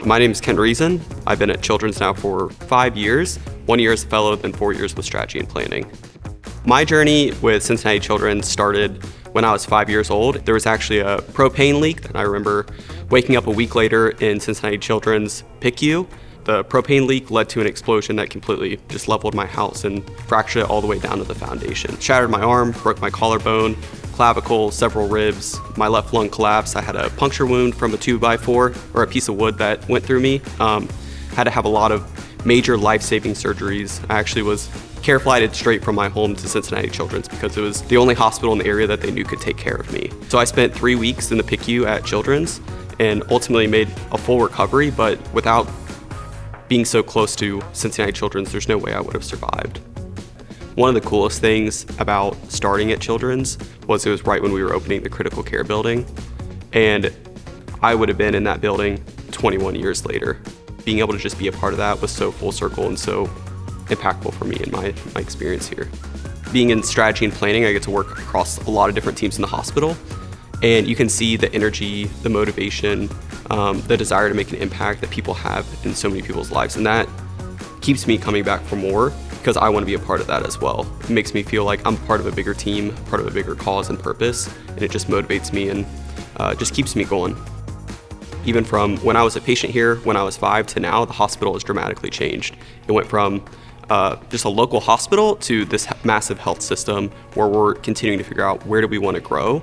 My name is Kenton Reason. I've been at Children's now for 5 years, 1 year as a fellow, then 4 years with strategy and planning. My journey with Cincinnati Children started when I was 5 years old. There was actually a propane leak, and I remember waking up a week later in Cincinnati Children's PICU. The propane leak led to an explosion that completely just leveled my house and fractured it all the way down to the foundation. Shattered my arm, broke my collarbone, clavicle, several ribs. My left lung collapsed. I had a puncture wound from a 2x4 or a piece of wood that went through me. Had to have a lot of major life-saving surgeries. I actually was care flighted straight from my home to Cincinnati Children's because it was the only hospital in the area that they knew could take care of me. So I spent 3 weeks in the PICU at Children's and ultimately made a full recovery, but without being so close to Cincinnati Children's, there's no way I would have survived. One of the coolest things about starting at Children's was it was right when we were opening the critical care building, and I would have been in that building 21 years later. Being able to just be a part of that was so full circle and so impactful for me in my experience here. Being in strategy and planning, I get to work across a lot of different teams in the hospital, and you can see the energy, the motivation, the desire to make an impact that people have in so many people's lives, and that keeps me coming back for more because I want to be a part of that as well. It makes me feel like I'm part of a bigger team, part of a bigger cause and purpose, and it just motivates me and just keeps me going. Even from when I was a patient here, when I was 5 to now, the hospital has dramatically changed. It went from just a local hospital to this massive health system where we're continuing to figure out where do we want to grow.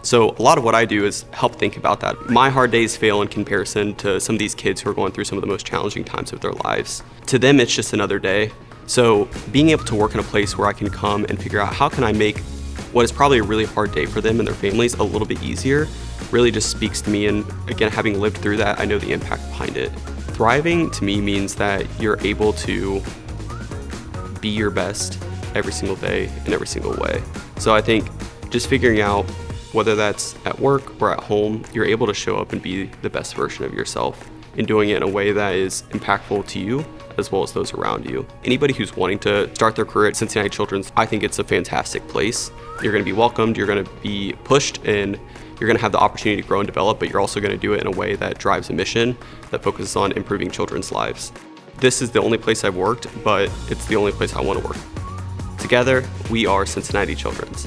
So a lot of what I do is help think about that. My hard days fail in comparison to some of these kids who are going through some of the most challenging times of their lives. To them, it's just another day. So being able to work in a place where I can come and figure out how can I make what is probably a really hard day for them and their families a little bit easier really just speaks to me. And again, having lived through that, I know the impact behind it. Thriving to me means that you're able to be your best every single day in every single way. So I think just figuring out whether that's at work or at home, you're able to show up and be the best version of yourself and doing it in a way that is impactful to you as well as those around you. Anybody who's wanting to start their career at Cincinnati Children's, I think it's a fantastic place. You're going to be welcomed, you're going to be pushed, and you're going to have the opportunity to grow and develop, but you're also going to do it in a way that drives a mission that focuses on improving children's lives. This is the only place I've worked, but it's the only place I want to work. Together, we are Cincinnati Children's.